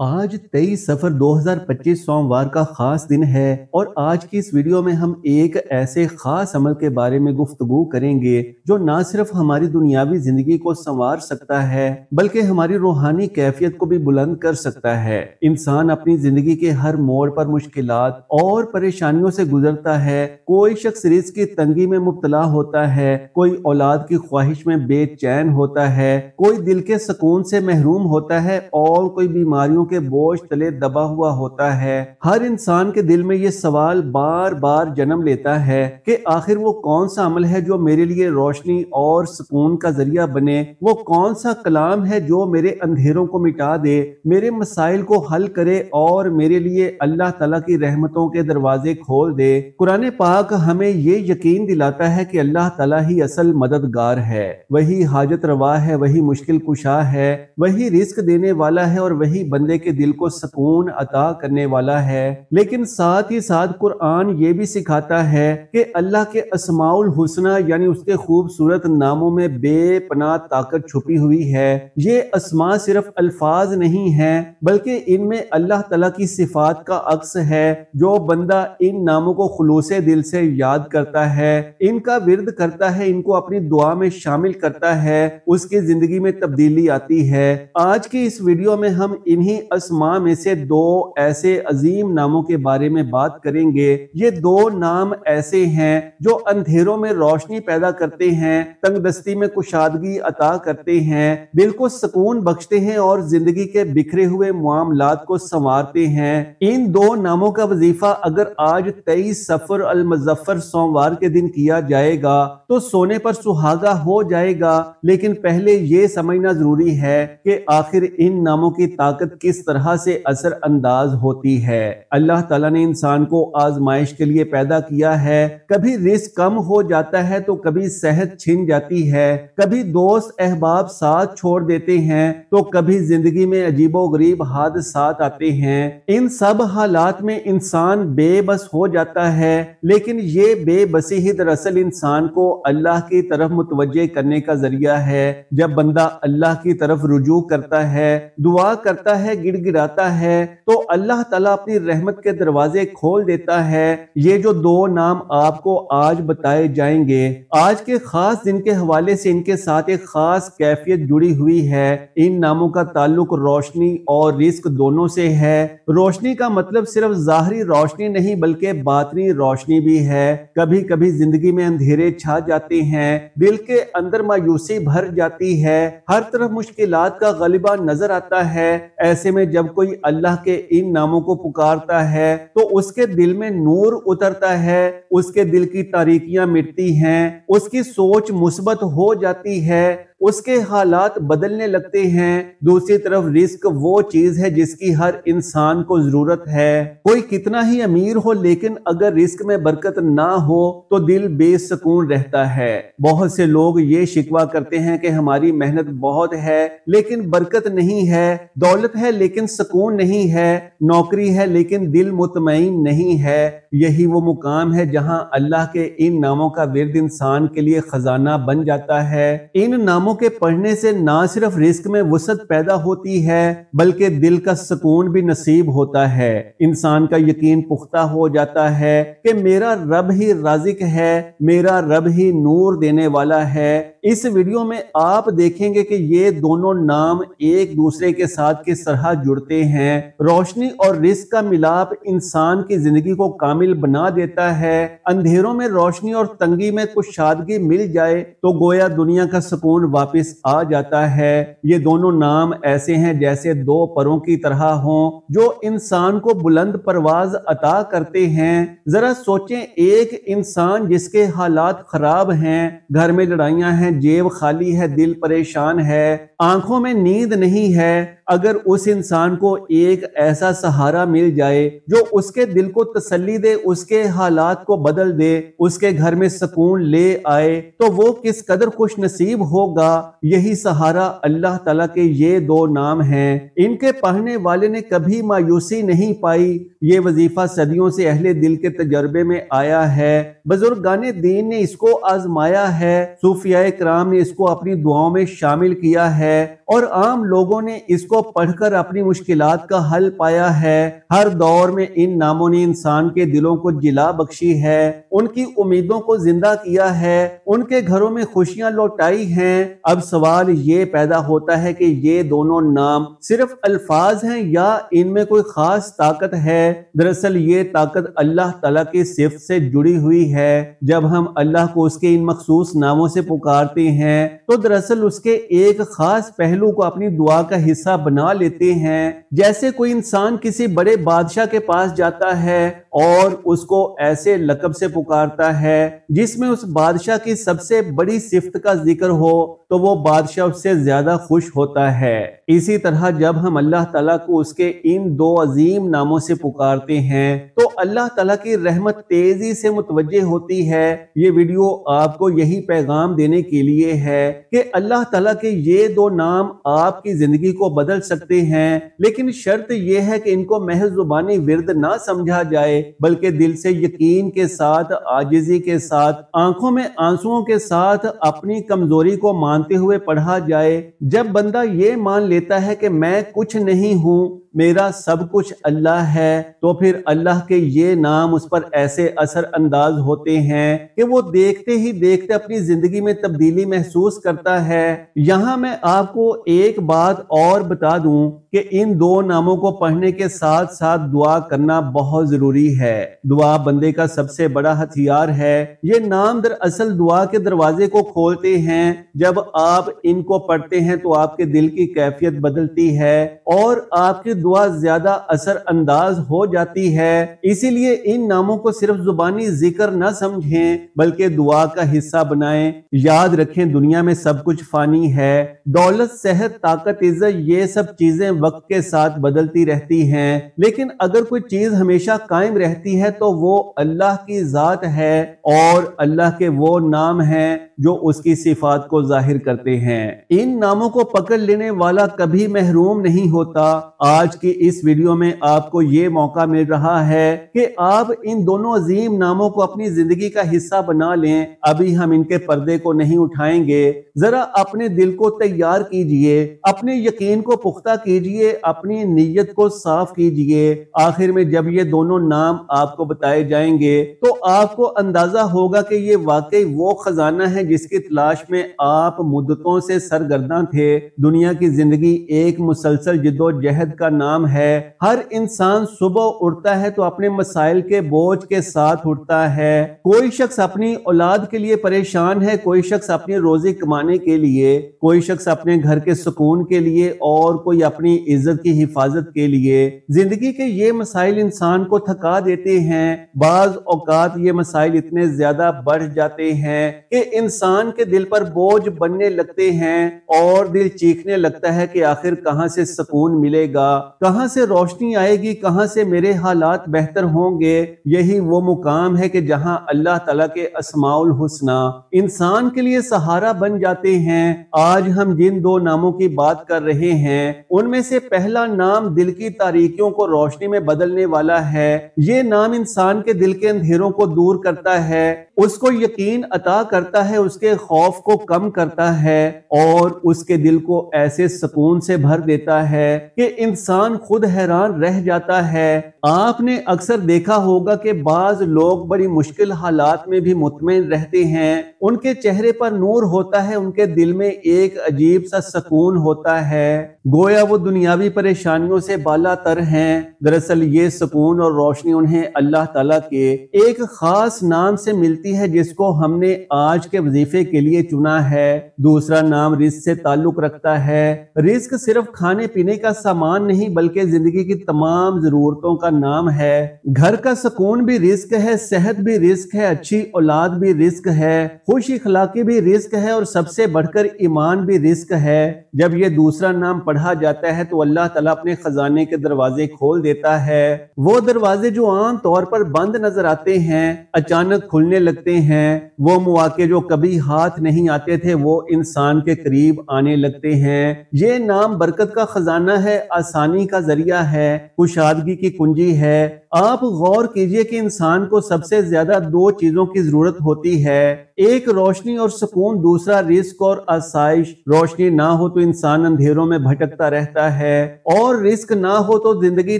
آج 23 سفر 2025 سوموار کا خاص دن ہے اور آج کی اس ویڈیو میں ہم ایک ایسے خاص عمل کے بارے میں گفتگو کریں گے جو نہ صرف ہماری دنیاوی زندگی کو سنوار سکتا ہے بلکہ ہماری روحانی کیفیت کو بھی بلند کر سکتا ہے۔ انسان اپنی زندگی کے ہر موڑ پر مشکلات اور پریشانیوں سے گزرتا ہے۔ کوئی شخص رزق کی تنگی میں مبتلا ہوتا ہے، کوئی اولاد کی خواہش میں بے چین ہوتا ہے، کوئی دل کے سکون سے محروم ہوتا ہے اور کوئی بیماریوں کے بوجھ تلے دبا ہوا ہوتا ہے۔ ہر انسان کے دل میں یہ سوال بار بار جنم لیتا ہے کہ آخر وہ کون سا عمل ہے جو میرے لیے روشنی اور سکون کا ذریعہ بنے، وہ کون سا کلام ہے جو میرے اندھیروں کو مٹا دے، میرے مسائل کو حل کرے اور میرے لیے اللہ تعالیٰ کی رحمتوں کے دروازے کھول دے۔ قرآن پاک ہمیں یہ یقین دلاتا ہے کہ اللہ تعالیٰ ہی اصل مددگار ہے، وہی حاجت روا ہے، وہی مشکل کشا ہے، وہی رزق دینے والا ہے اور وہی بندے کے دل کو سکون عطا کرنے والا ہے۔ لیکن ساتھ ہی ساتھ قرآن یہ بھی سکھاتا ہے کہ اللہ کے اسماء الحسنہ یعنی اس کے خوبصورت ناموں میں بے پناہ طاقت چھپی ہوئی ہے۔ یہ اسماء صرف الفاظ نہیں ہیں بلکہ ان میں اللہ تعالیٰ کی صفات کا عکس ہے۔ جو بندہ ان ناموں کو خلوص دل سے یاد کرتا ہے، ان کا ورد کرتا ہے، ان کو اپنی دعا میں شامل کرتا ہے، اس کی زندگی میں تبدیلی آتی ہے۔ آج کی اس ویڈیو میں ہم انہی اسماء میں سے دو ایسے عظیم ناموں کے بارے میں بات کریں گے۔ یہ دو نام ایسے ہیں جو اندھیروں میں روشنی پیدا کرتے ہیں، تنگ دستی میں کشادگی عطا کرتے ہیں، دل کو سکون بخشتے ہیں اور زندگی کے بکھرے ہوئے معاملات کو سنوارتے ہیں۔ ان دو ناموں کا وظیفہ اگر آج 23 سفر المظفر سوموار کے دن کیا جائے گا تو سونے پر سہاگا ہو جائے گا، لیکن پہلے یہ سمجھنا ضروری ہے کہ آخر ان ناموں کی طاقت کس طرح سے اثر انداز ہوتی ہے۔ اللہ تعالیٰ نے انسان کو آزمائش کے لیے پیدا کیا ہے۔ کبھی رزق کم ہو جاتا ہے تو کبھی صحت چھن جاتی ہے، کبھی دوست احباب ساتھ چھوڑ دیتے ہیں تو کبھی زندگی میں عجیب و غریب حادثات آتے ہیں۔ ان سب حالات میں انسان بے بس ہو جاتا ہے، لیکن یہ بے بسی ہی دراصل انسان کو اللہ کی طرف متوجہ کرنے کا ذریعہ ہے۔ جب بندہ اللہ کی طرف رجوع کرتا ہے، دعا کرتا ہے، گڑ گڑاتا ہے تو اللہ تعالیٰ اپنی رحمت کے دروازے کھول دیتا ہے۔ یہ جو دو نام آپ کو آج بتائے جائیں گے، آج کے خاص دن کے حوالے سے ان کے ساتھ ایک خاص کیفیت جڑی ہوئی ہے۔ ان ناموں کا تعلق روشنی اور رزق دونوں سے ہے۔ روشنی کا مطلب صرف ظاہری روشنی نہیں بلکہ باطنی روشنی بھی ہے۔ کبھی کبھی زندگی میں اندھیرے چھا جاتے ہیں، دل کے اندر مایوسی بھر جاتی ہے، ہر طرف مشکلات کا غلبہ نظر آتا ہے۔ ایسے میں جب کوئی اللہ کے ان ناموں کو پکارتا ہے تو اس کے دل میں نور اترتا ہے، اس کے دل کی تاریکیاں مٹتی ہیں، اس کی سوچ مثبت ہو جاتی ہے، اس کے حالات بدلنے لگتے ہیں۔ دوسری طرف رزق وہ چیز ہے جس کی ہر انسان کو ضرورت ہے۔ کوئی کتنا ہی امیر ہو لیکن اگر رزق میں برکت نہ ہو تو دل بے سکون رہتا ہے۔ بہت سے لوگ یہ شکوہ کرتے ہیں کہ ہماری محنت بہت ہے لیکن برکت نہیں ہے، دولت ہے لیکن سکون نہیں ہے، نوکری ہے لیکن دل مطمئن نہیں ہے۔ یہی وہ مقام ہے جہاں اللہ کے ان ناموں کا ورد انسان کے لیے خزانہ بن جاتا ہے۔ ان ناموں کے پڑھنے سے نہ صرف رزق میں وسعت پیدا ہوتی ہے بلکہ دل کا سکون بھی نصیب ہوتا ہے۔ انسان کا یقین پختہ ہو جاتا ہے کہ میرا رب ہی رازق ہے، میرا رب ہی نور دینے والا ہے۔ اس ویڈیو میں آپ دیکھیں گے کہ یہ دونوں نام ایک دوسرے کے ساتھ کس طرح جڑتے ہیں۔ روشنی اور رزق کا ملاپ انسان کی زندگی کو کامل بنا دیتا ہے۔ اندھیروں میں روشنی اور تنگی میں کشادگی مل جائے تو گویا دنیا کا سکون واپس آ جاتا ہے۔ یہ دونوں نام ایسے ہیں جیسے دو پروں کی طرح ہوں جو انسان کو بلند پرواز عطا کرتے ہیں۔ ذرا سوچیں، ایک انسان جس کے حالات خراب ہیں، گھر میں لڑائیاں ہیں، جیب خالی ہے، دل پریشان ہے، آنکھوں میں نیند نہیں ہے، اگر اس انسان کو ایک ایسا سہارا مل جائے جو اس کے دل کو تسلی دے، اس کے حالات کو بدل دے، اس کے گھر میں سکون لے آئے تو وہ کس قدر خوش نصیب ہوگا۔ یہی سہارا اللہ تعالیٰ کے یہ دو نام ہیں۔ ان کے پڑھنے والے نے کبھی مایوسی نہیں پائی۔ یہ وظیفہ صدیوں سے اہل دل کے تجربے میں آیا ہے۔ بزرگان دین نے اس کو آزمایا ہے، صوفیاء کرام نے اس کو اپنی دعاؤں میں شامل کیا ہے اور عام لوگوں نے اس کو کو پڑھ کر اپنی مشکلات کا حل پایا ہے۔ ہر دور میں ان ناموں نے انسان کے دلوں کو جلا بخشی ہے، ان کی امیدوں کو زندہ کیا ہے، ان کے گھروں میں خوشیاں لوٹائی ہیں۔ اب سوال یہ پیدا ہوتا ہے کہ یہ دونوں نام صرف الفاظ ہیں یا ان میں کوئی خاص طاقت ہے؟ دراصل یہ طاقت اللہ تعالیٰ کی صفت سے جڑی ہوئی ہے۔ جب ہم اللہ کو اس کے ان مخصوص ناموں سے پکارتے ہیں تو دراصل اس کے ایک خاص پہلو کو اپنی دعا کا حصہ بنا لیتے ہیں۔ جیسے کوئی انسان کسی بڑے بادشاہ کے پاس جاتا ہے اور اس کو ایسے لقب سے پکارتا ہے جس میں اس بادشاہ کی سب سے بڑی صفت کا ذکر ہو تو وہ بادشاہ اس سے زیادہ خوش ہوتا ہے۔ اسی طرح جب ہم اللہ تعالیٰ کو اس کے ان دو عظیم ناموں سے پکارتے ہیں تو اللہ تعالیٰ کی رحمت تیزی سے متوجہ ہوتی ہے۔ یہ ویڈیو آپ کو یہی پیغام دینے کے لیے ہے کہ اللہ تعالیٰ کے یہ دو نام آپ کی زندگی کو بدل سکتے ہیں، لیکن شرط یہ ہے کہ ان کو محض زبانی ورد نہ سمجھا جائے بلکہ دل سے یقین کے ساتھ، عاجزی کے ساتھ، آنکھوں میں آنسوؤں کے ساتھ اپنی کمزوری کو مانتے ہوئے پڑھا جائے۔ جب بندہ یہ مان لیتا ہے کہ میں کچھ نہیں ہوں، میرا سب کچھ اللہ ہے، تو پھر اللہ کے یہ نام اس پر ایسے اثر انداز ہوتے ہیں کہ وہ دیکھتے ہی دیکھتے اپنی زندگی میں تبدیلی محسوس کرتا ہے۔ یہاں میں آپ کو ایک بات اور بتا دوں کہ ان دو ناموں کو پڑھنے کے ساتھ ساتھ دعا کرنا بہت ضروری ہے۔ دعا بندے کا سب سے بڑا ہتھیار ہے۔ یہ نام دراصل دعا کے دروازے کو کھولتے ہیں۔ جب آپ ان کو پڑھتے ہیں تو آپ کے دل کی کیفیت بدلتی ہے اور آپ کی دعا زیادہ اثر انداز ہو جاتی ہے۔ اسی لیے ان ناموں کو صرف زبانی ذکر نہ سمجھیں بلکہ دعا کا حصہ بنائیں۔ یاد رکھیں دنیا میں سب کچھ فانی ہے۔ دولت، صحت، طاقت، عزت، یہ سب چیزیں وقت کے ساتھ بدلتی رہتی ہیں، لیکن اگر کوئی چیز ہمیشہ قائم رہتی ہے تو وہ اللہ کی ذات ہے اور اللہ کے وہ نام ہیں جو اس کی صفات کو ظاہر کرتے ہیں۔ ان ناموں کو پکڑ لینے والا کبھی محروم نہیں ہوتا۔ آج کی اس ویڈیو میں آپ کو یہ موقع مل رہا ہے کہ آپ ان دونوں عظیم ناموں کو اپنی زندگی کا حصہ بنا لیں۔ ابھی ہم ان کے پردے کو نہیں اٹھائیں گے، ذرا اپنے دل کو تیار کیجئے، اپنے یقین کو پختہ کیجئے، اپنی نیت کو صاف کیجئے۔ آخر میں جب یہ دونوں نام آپ کو بتائے جائیں گے تو آپ کو اندازہ ہوگا کہ یہ واقعی وہ خزانہ ہے جس کی تلاش میں آپ مدتوں سے سرگرداں تھے۔ دنیا کی زندگی ایک مسلسل جدوجہد کا نام ہے۔ ہر انسان صبح اٹھتا ہے تو اپنے مسائل کے بوجھ کے ساتھ اٹھتا ہے۔ کوئی شخص اپنی اولاد کے لیے پریشان ہے، کوئی شخص اپنی روزی کمانے کے لیے، کوئی شخص اپنے گھر کے سکون کے لیے اور کوئی اپنی عزت کی حفاظت کے لیے۔ زندگی کے یہ مسائل انسان کو تھکا دیتے ہیں۔ بعض اوقات یہ مسائل اتنے زیادہ بڑھ جاتے ہیں کہ انسان کے دل پر بوجھ بننے لگتے ہیں اور دل چیخنے لگتا ہے کہ آخر کہاں سے سکون ملے گا، کہاں سے روشنی آئے گی، کہاں سے میرے حالات بہتر ہوں گے۔ یہی وہ مقام ہے کہ جہاں اللہ تعالیٰ کے اسماء الحسنی انسان کے لیے سہارا بن جاتے ہیں۔ آج ہم جن دو ناموں کی بات کر رہے ہیں ان میں سے پہلا نام دل کی تاریکیوں کو روشنی میں بدلنے والا ہے۔ یہ نام انسان کے دل کے اندھیروں کو دور کرتا ہے، اس کو یقین عطا کرتا ہے، اس کے خوف کو کم کرتا ہے اور اس کے دل کو ایسے سکون سے بھر دیتا ہے کہ انسان خود حیران رہ جاتا ہے۔ آپ نے اکثر دیکھا ہوگا کہ بعض لوگ بڑی مشکل حالات میں بھی مطمئن رہتے ہیں، ان کے چہرے پر نور ہوتا ہے، ان کے دل میں ایک عجیب سا سکون ہوتا ہے، گویا وہ دنیاوی پریشانیوں سے بالا تر ہیں۔ دراصل یہ سکون اور روشنی انہیں اللہ تعالیٰ کے ایک خاص نام سے ملتی ہے جس کو ہم نے آج کے وظیفے کے لیے چنا ہے۔ دوسرا نام رزق سے تعلق رکھتا ہے۔ رزق صرف کھانے پینے کا سامان نہیں بلکہ زندگی کی تمام ضرورتوں کا نام ہے۔ گھر کا سکون بھی رزق ہے، صحت بھی رزق ہے، اچھی اولاد بھی رزق ہے، خوش اخلاقی بھی رزق ہے اور سب سے بڑھ کر ایمان بھی رزق ہے۔ جب یہ دوسرا نام پڑھا جاتا ہے تو اللہ تعالیٰ اپنے خزانے کے دروازے کھول دیتا ہے۔ وہ دروازے جو عام طور پر بند نظر آتے ہیں اچانک کھلنے لگتے ہیں۔ وہ مواقع جو کبھی ہاتھ نہیں آتے تھے وہ انسان کے قریب آنے لگتے ہیں۔ یہ نام برکت کا خزانہ ہے، آسانی کا ذریعہ ہے، کشادگی کی کنجی ہے۔ آپ غور کیجئے کہ انسان کو سب سے زیادہ دو چیزوں کی ضرورت ہوتی ہے، ایک روشنی اور سکون، دوسرا رزق اور آسائش۔ روشنی نہ ہو تو انسان اندھیروں میں بھٹکتا رہتا ہے، اور رزق نہ ہو تو زندگی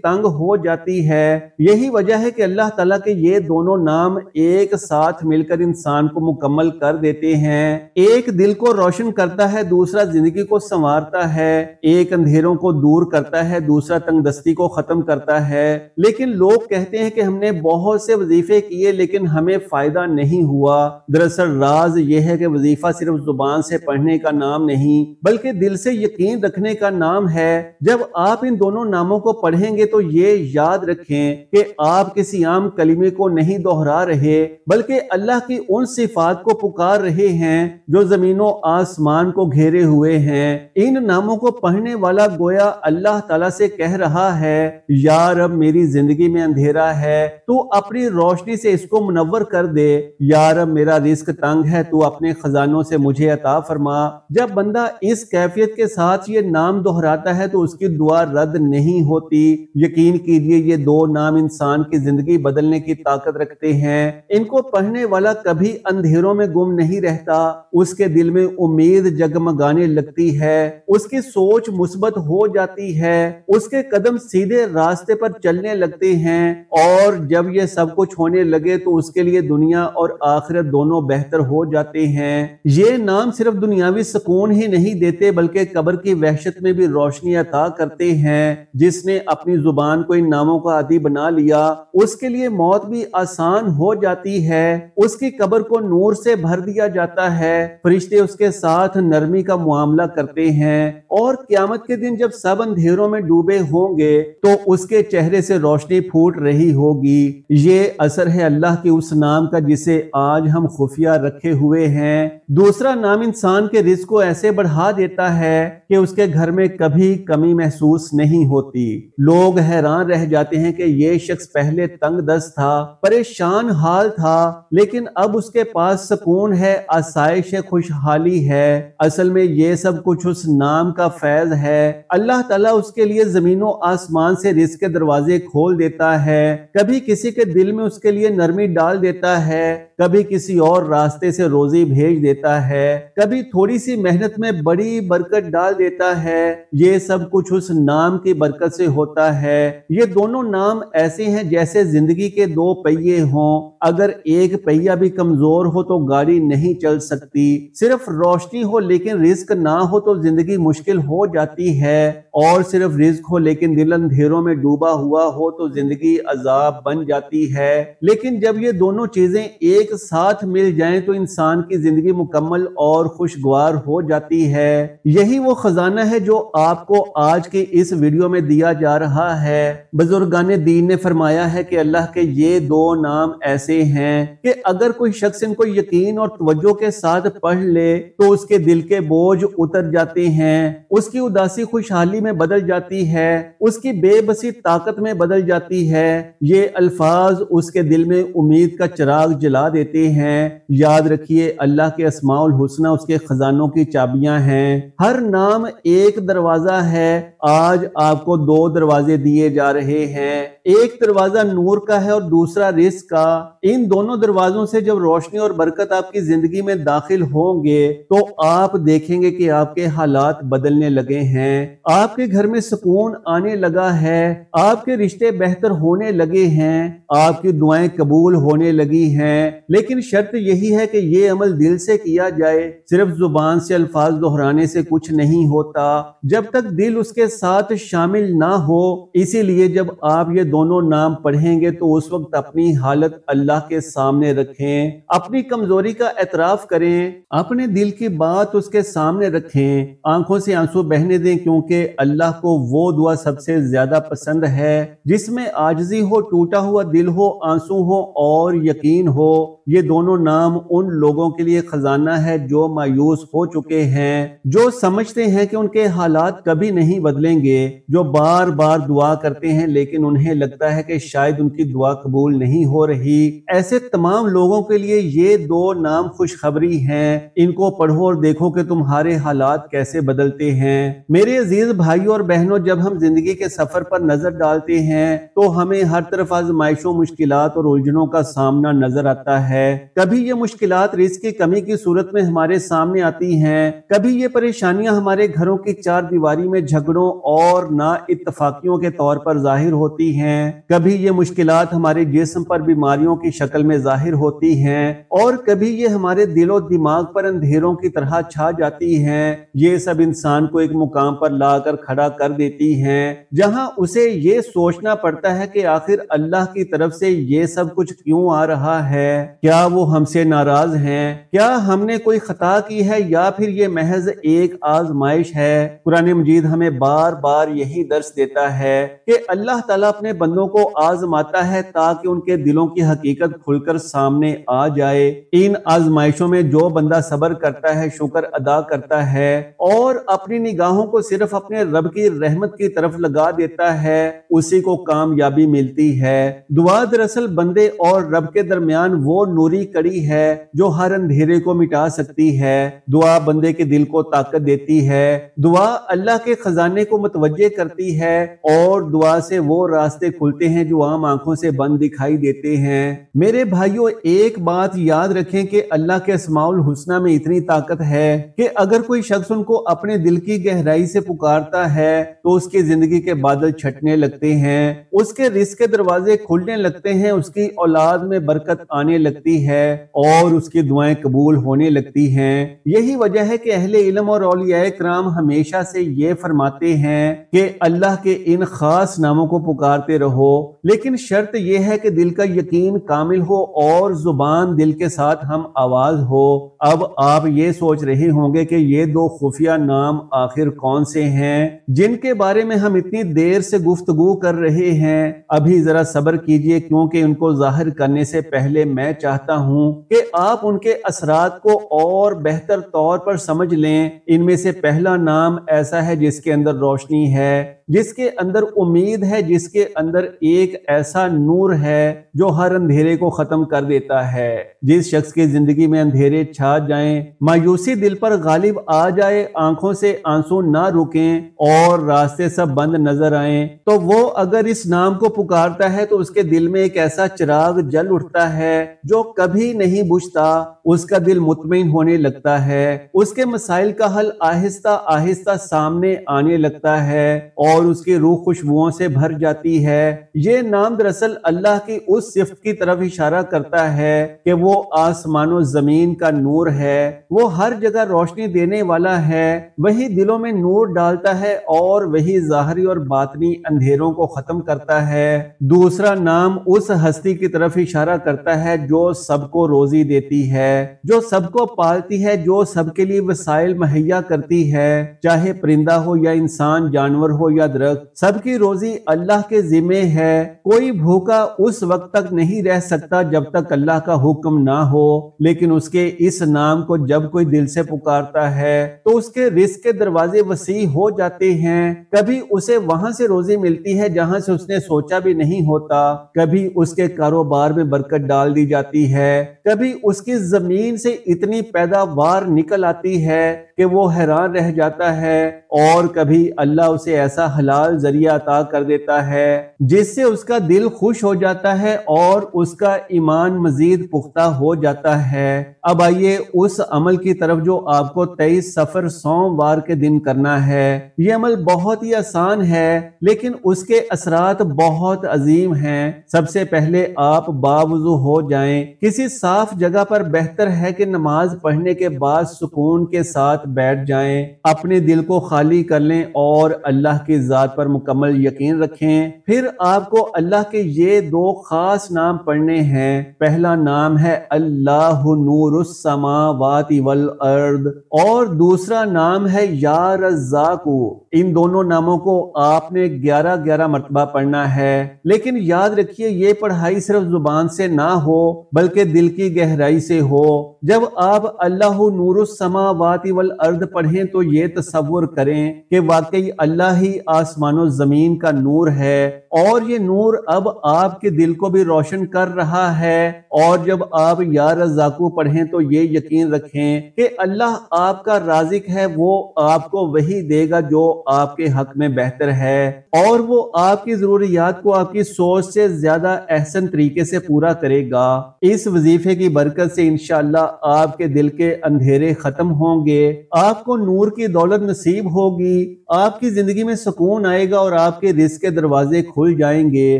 تنگ ہو جاتی ہے۔ یہی وجہ ہے کہ اللہ تعالیٰ کے یہ دونوں نام ایک ساتھ مل کر انسان کو مکمل کر دیتے ہیں۔ ایک دل کو روشن کرتا ہے، دوسرا زندگی کو سنوارتا ہے۔ ایک اندھیروں کو دور کرتا ہے، دوسرا تنگ دستی کو ختم کرتا ہے۔ لیکن لوگ کہتے ہیں کہ ہم نے بہت سے وظیفے کیے لیکن ہمیں فائدہ نہیں ہوا۔ دراصل راز یہ ہے کہ وظیفہ صرف زبان سے پڑھنے کا نام نہیں بلکہ دل سے یقین رکھنے کا نام ہے۔ جب آپ ان دونوں ناموں کو پڑھیں گے تو یہ یاد رکھیں کہ آپ کسی عام کلمے کو نہیں دہرا رہے بلکہ اللہ کی ان صفات کو پکار رہے ہیں جو زمین و آسمان کو گھیرے ہوئے ہیں۔ ان ناموں کو پڑھنے والا گویا اللہ تعالیٰ سے کہہ رہا ہے، یا رب میری زندگی میں اندھیرا ہے تو اپنی روشنی سے اس کو منور کر دے، یا رب میرا رزق تنگ ہے تو اپنے خزانوں سے مجھے عطا فرما۔ جب بندہ اس کیفیت کے ساتھ یہ نام دہراتا ہے تو اس کی دعا رد نہیں ہوتی۔ یقین کیجئے یہ دو نام انسان کی زندگی بدلنے کی طاقت رکھتے ہیں۔ ان کو پڑھنے والا کبھی اندھیروں میں گم نہیں رہتا، اس کے دل میں امید جگمگانے لگتی ہے، اس کی سوچ مثبت ہو جاتی ہے، اس کے قدم سیدھے راستے پر چلنے لگتے ہیں، اور جب یہ سب کچھ ہونے لگے تو اس کے لیے دنیا اور آخرت دونوں بہتر ہو جاتے ہیں۔ یہ نام صرف دنیاوی سکون ہی نہیں دیتے بلکہ قبر کی وحشت میں بھی روشنی عطا کرتے ہیں۔ جس نے اپنی زبان کو ان ناموں کا عادی بنا لیا اس کے لیے موت بھی آسان ہو جاتی ہے، اس کی قبر کو نور سے بھر دیا جاتا ہے، فرشتے اس کے ساتھ نرمی کا معاملہ کرتے ہیں، اور قیامت کے دن جب سب اندھیروں میں ڈوبے ہوں گے تو اس کے چہرے سے روشنی پھوٹ رہی ہوگی۔ یہ اثر ہے اللہ کے اس نام کا جسے آج ہم خفیہ رکھے ہوئے ہیں۔ دوسرا نام انسان کے رزق کو ایسے بڑھا دیتا ہے کہ اس کے گھر میں کبھی کمی محسوس نہیں ہوتی۔ لوگ حیران رہ جاتے ہیں کہ یہ شخص پہلے تنگ دست تھا، پریشان حال تھا، لیکن اب اس کے پاس سکون ہے، آسائش ہے، خوشحالی ہے۔ اصل میں یہ سب کچھ اس نام کا فیض ہے۔ اللہ تعالیٰ اس کے لیے زمین و آسمان سے رزق کے دروازے کھول دیتا ہے، کبھی کسی کے دل میں اس کے لیے نرمی ڈال دیتا ہے، کبھی کسی اور راستے سے روزی بھیج دیتا ہے، کبھی تھوڑی سی محنت میں بڑی برکت ڈال دیتا ہے۔ یہ سب کچھ اس نام کی برکت سے ہوتا ہے۔ یہ دونوں نام ایسے ہیں جیسے زندگی کے دو پہیے ہوں، اگر ایک پہیا بھی کمزور ہو تو گاڑی نہیں چل سکتی۔ صرف روشنی ہو لیکن رزق نہ ہو تو زندگی مشکل ہو جاتی ہے، اور صرف رزق ہو لیکن دل اندھیروں میں ڈوبا ہوا ہو تو زندگی عذاب بن جاتی ہے۔ لیکن جب یہ دونوں چیزیں ایک ساتھ مل جائیں تو انسان کی زندگی مکمل اور خوشگوار ہو جاتی ہے۔ یہی وہ خزانہ ہے جو آپ کو آج کی اس ویڈیو میں دیا جا رہا ہے۔ بزرگان دین نے فرمایا ہے کہ اللہ کے یہ دو نام ایسے ہیں کہ اگر کوئی شخص ان کو یقین اور توجہ کے ساتھ پڑھ لے تو اس کے دل کے بوجھ اتر جاتے ہیں، اس کی اداسی خوشحالی میں بدل جاتی ہے، اس کی بے بسی طاقت میں بدل جاتی ہے۔ یہ الفاظ اس کے دل میں امید کا چراغ جلا دیتے ہیں۔ یاد رکھیے اللہ کے اسماء الحسنی اس کے خزانوں کی چابیاں ہیں۔ ہر نام ایک دروازہ ہے۔ آج آپ کو دو دروازے دیے جا رہے ہیں، ایک دروازہ نور کا ہے اور دوسرا رزق کا۔ ان دونوں دروازوں سے جب روشنی اور برکت آپ کی زندگی میں داخل ہوں گے تو آپ دیکھیں گے کہ آپ کے حالات بدلنے لگے ہیں، آپ کے گھر میں سکون آنے لگا ہے، آپ کے رشتے بہتر ہونے لگے ہیں، آپ کی دعائیں قبول ہونے لگی ہیں۔ لیکن شرط یہی ہے کہ یہ عمل دل سے کیا جائے، صرف زبان سے الفاظ دہرانے سے کچھ نہیں ہوتا جب تک دل اس کے ساتھ شامل نہ ہو۔ اسی لیے جب آپ یہ دونوں نام پڑھیں گے تو اس وقت اپنی حالت اللہ کے سامنے رکھیں، اپنی کمزوری کا اعتراف کریں، اپنے دل کی بات اس کے سامنے رکھیں، آنکھوں سے آنسو بہنے دیں، کیونکہ اللہ کو وہ دعا سب سے زیادہ پسند ہے جس میں عاجزی ہو، ٹوٹا ہوا دل ہو، آنسو ہو اور یقین ہو۔ یہ دونوں نام ان لوگوں کے لیے خزانہ ہے جو مایوس ہو چکے ہیں، جو سمجھتے ہیں کہ ان کے حالات کبھی نہیں بدلیں گے، جو بار بار دعا کرتے ہیں لیکن انہیں لگتا ہے کہ شاید ان کی دعا قبول نہیں ہو رہی۔ ایسے تمام لوگوں کے لیے یہ دو نام خوشخبری ہیں۔ ان کو پڑھو اور دیکھو کہ تمہارے حالات کیسے بدلتے ہیں۔ میرے عزیز بھائیوں اور بہنوں، جب ہم زندگی کے سفر پر نظر ڈالتے ہیں تو ہمیں ہر طرف آزمائشوں، مشکلات اور الجھنوں کا سامنا نظر آتا ہے۔ کبھی یہ مشکلات رزق کی کمی کی صورت میں ہمارے سامنے آتی ہیں، کبھی یہ پریشانیاں ہمارے گھروں کی چار دیواری میں جھگڑوں اور نا اتفاقیوں کے طور پر ظاہر ہوتی ہیں، کبھی یہ مشکلات ہمارے جسم پر بیماریوں کی شکل میں ظاہر ہوتی ہیں، اور کبھی یہ ہمارے دل و دماغ پر اندھیروں کی طرح چھا جاتی ہیں۔ یہ سب انسان کو ایک مقام پر لا کر کھڑا کر دیتی ہیں جہاں اسے یہ سوچنا پڑتا ہے کہ آخر اللہ کی طرف سے یہ سب کچھ کیوں آ رہا ہے؟ کیا وہ ہم سے ناراض ہیں؟ کیا ہم نے کوئی خطا کی ہے یا پھر یہ محض ایک آزمائش ہے؟ قرآن مجید ہمیں بار بار یہی درس دیتا ہے کہ اللہ تعالیٰ اپنے بندوں کو آزماتا ہے تاکہ ان کے دلوں کی حقیقت کھل کر سامنے آ جائے۔ ان آزمائشوں میں جو بندہ صبر کرتا ہے، شکر ادا کرتا ہے اور اپنی نگاہوں کو صرف اپنے رب کی رحمت کی طرف لگا دیتا ہے، اسی کو کامیابی ملتی ہے۔ دعا دراصل بندے اور رب کے درمیان وہ نوری کڑی ہے جو ہر اندھیرے کو مٹا سکتی ہے۔ دعا بندے کے دل کو طاقت دیتی ہے، دعا اللہ کے خزانے کو متوجہ کرتی ہے، اور دعا سے وہ راستے کھلتے ہیں جو عام آنکھوں سے بند دکھائی دیتے ہیں۔ میرے بھائیوں، ایک بات یاد رکھیں کہ اللہ کے اسماء الحسنی میں اتنی طاقت ہے کہ اگر کوئی شخص ان کو اپنے دل کی گہرائی سے پکارتا ہے تو اس کی زندگی کے بادل چھٹنے لگتے ہیں، اس کے رزق کے دروازے کھلنے لگتے ہیں، اس کی اولاد میں برکت آنے لگتی ہے اور اس کی دعائیں قبول ہونے لگتی ہیں۔ یہی وجہ ہے کہ اہل علم اور اولیاء کرام ہمیشہ سے یہ فرماتے ہیں کہ اللہ کے ان خاص ناموں کو پکارتے رہو، لیکن شرط یہ ہے کہ دل کا یقین کامل ہو اور زبان دل کے ساتھ ہم آواز ہو۔ اب آپ یہ سوچ رہے ہوں گے کہ یہ دو خفیہ نام آخر کون سے ہیں جن کے بارے میں ہم اتنی دیر سے گفتگو کر رہے ہیں؟ ابھی ذرا صبر کیجئے، کیونکہ ان کو ظاہر کرنے سے پہلے میں چاہتا ہوں کہ آپ ان کے اثرات کو اور بہتر طور پر سمجھ لیں۔ ان میں سے پہلا نام ایسا ہے جس کے اندر روشنی ہے، جس کے اندر امید ہے، جس کے اندر ایک ایسا نور ہے جو ہر اندھیرے کو ختم کر دیتا ہے۔ جس شخص کی زندگی میں اندھیرے چھا جائیں، مایوسی دل پر غالب آ جائے، آنکھوں سے آنسو نہ رکیں اور راستے سب بند نظر آئیں، تو وہ اگر اس نام کو پکارتا ہے تو اس کے دل میں ایک ایسا چراغ جل اٹھتا ہے جو کبھی نہیں بجھتا۔ اس کا دل مطمئن ہونے لگتا ہے، اس کے مسائل کا حل آہستہ آہستہ سامنے آنے لگتا ہے اور اس کی روح خوشبوؤں سے بھر جاتی ہے۔ یہ نام دراصل اللہ کی اس صفت کی طرف اشارہ کرتا ہے کہ وہ آسمان و زمین کا نور ہے، وہ ہر جگہ روشنی دینے والا ہے، وہی دلوں میں نور ڈالتا ہے اور وہی ظاہری اور باطنی اندھیروں کو ختم کرتا ہے۔ دوسرا نام اس ہستی کی طرف اشارہ کرتا ہے جو سب کو روزی دیتی ہے، جو سب کو پالتی ہے، جو سب کے لیے وسائل مہیا کرتی ہے، چاہے پرندہ ہو یا انسان، جانور ہو یا درخت، سب کی روزی اللہ کے ذمے ہے۔ کوئی بھوکا اس وقت تک نہیں رہ سکتا جب تک اللہ کا حکم نہ ہو، لیکن اس کے اس نام کو جب کوئی دل سے پکارتا ہے تو اس کے رزق کے دروازے وسیع ہو جاتے ہیں۔ کبھی اسے وہاں سے روزی ملتی ہے جہاں سے اس نے سوچا بھی نہیں ہوتا، کبھی اس کے کاروبار میں برکت ڈال دی جاتی ہے، کبھی اس کی زمین سے اتنی پیداوار نکل آتی ہے کہ وہ حیران رہ جاتا ہے، اور کبھی اللہ اسے ایسا حلال ذریعہ عطا کر دیتا ہے جس سے اس کا دل خوش ہو جاتا ہے اور اس کا ایمان مزید پختہ ہو جاتا ہے۔ اب آئیے اس عمل کی طرف جو آپ کو 23 صفر سوموار کے دن کرنا ہے۔ یہ عمل بہت ہی آسان ہے لیکن اس کے اثرات بہت عظیم ہیں۔ سب سے پہلے آپ باوضو ہو جائیں، کسی صاف جگہ پر۔ بہتر ہے کہ نماز پڑھنے کے بعد سکون کے ساتھ بیٹھ جائیں، اپنے دل کو خالی کر لیں اور اللہ کی ذات پر مکمل یقین رکھیں۔ پھر آپ کو اللہ کے یہ دو خاص نام پڑھنے ہیں۔ پہلا نام ہے اللہ نور السماوات والارض اور دوسرا نام ہے یا رزاق۔ ان دونوں ناموں کو آپ نے 11 مرتبہ پڑھنا ہے، لیکن یاد رکھیے یہ پڑھائی صرف زبان سے نہ ہو بلکہ دل کی گہرائی سے ہو۔ جب آپ اللہ نور السماوات والارض پڑھیں تو یہ تصور کریں کہ واقعی اللہ ہی آسمان و زمین کا نور ہے اور یہ نور اب آپ کے دل کو بھی روشن کر رہا ہے۔ اور جب آپ یا رزاقو پڑھیں تو یہ یقین رکھیں کہ اللہ آپ کا رازق ہے، وہ آپ کو وہی دے گا جو آپ کے حق میں بہتر ہے اور وہ آپ کی ضروریات کو آپ کی سوچ سے زیادہ احسن طریقے سے پورا کرے گا۔ اس وظیفے کی برکت سے انشاءاللہ آپ کے دل کے اندھیرے ختم ہوں گے، آپ کو نور کی دولت نصیب ہوگی، آپ کی زندگی میں سکون آئے گا اور آپ کے رزق کے دروازے کھل جائیں گے۔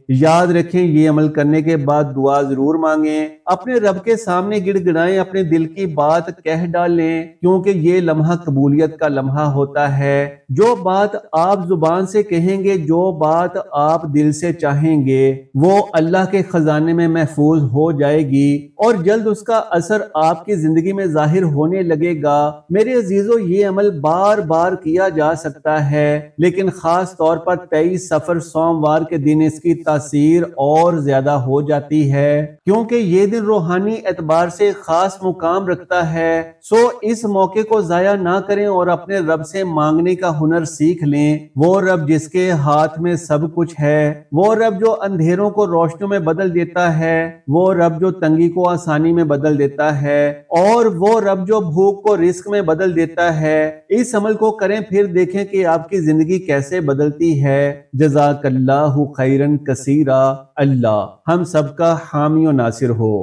یاد رکھیں یہ عمل کرنے کے بعد دعا ضرور مانگیں، اپنے رب کے سامنے گڑ گڑائیں، اپنے دل کی بات کہہ ڈالیں، کیونکہ یہ لمحہ قبولیت کا لمحہ ہوتا ہے۔ جو بات آپ زبان سے کہیں گے، جو بات آپ دل سے چاہیں گے، وہ اللہ کے خزانے میں محفوظ ہو جائے گی اور جلد اس کا اثر آپ کی زندگی میں ظاہر ہونے لگے گا۔ میرے عزیزو، یہ عمل بار بار کیا جا سکتا ہے، لیکن خاص طور پر 23 صفر سوموار کے دن اس کی تاثیر اور زیادہ ہو جاتی ہے، کیونکہ یہ دن روحانی اعتبار سے خاص مقام رکھتا ہے۔ سو اس موقع کو ضائع نہ کریں اور اپنے رب سے مانگنے کا ہنر سیکھ لیں۔ وہ رب جس کے ہاتھ میں سب کچھ ہے، وہ رب جو اندھیروں کو روشنیوں میں بدل دیتا ہے، وہ رب جو تنگی کو آسانی میں بدل دیتا ہے اور وہ رب جو بھوک کو رزق میں بدل دیتا ہے۔ اس عمل کو کریں، پھر دیکھیں کہ آپ کی زندگی کیسے بدلتی ہے۔ جزاک اللہ خیرن کثیرا۔ اللہ ہم سب کا حامی و ناصر ہو۔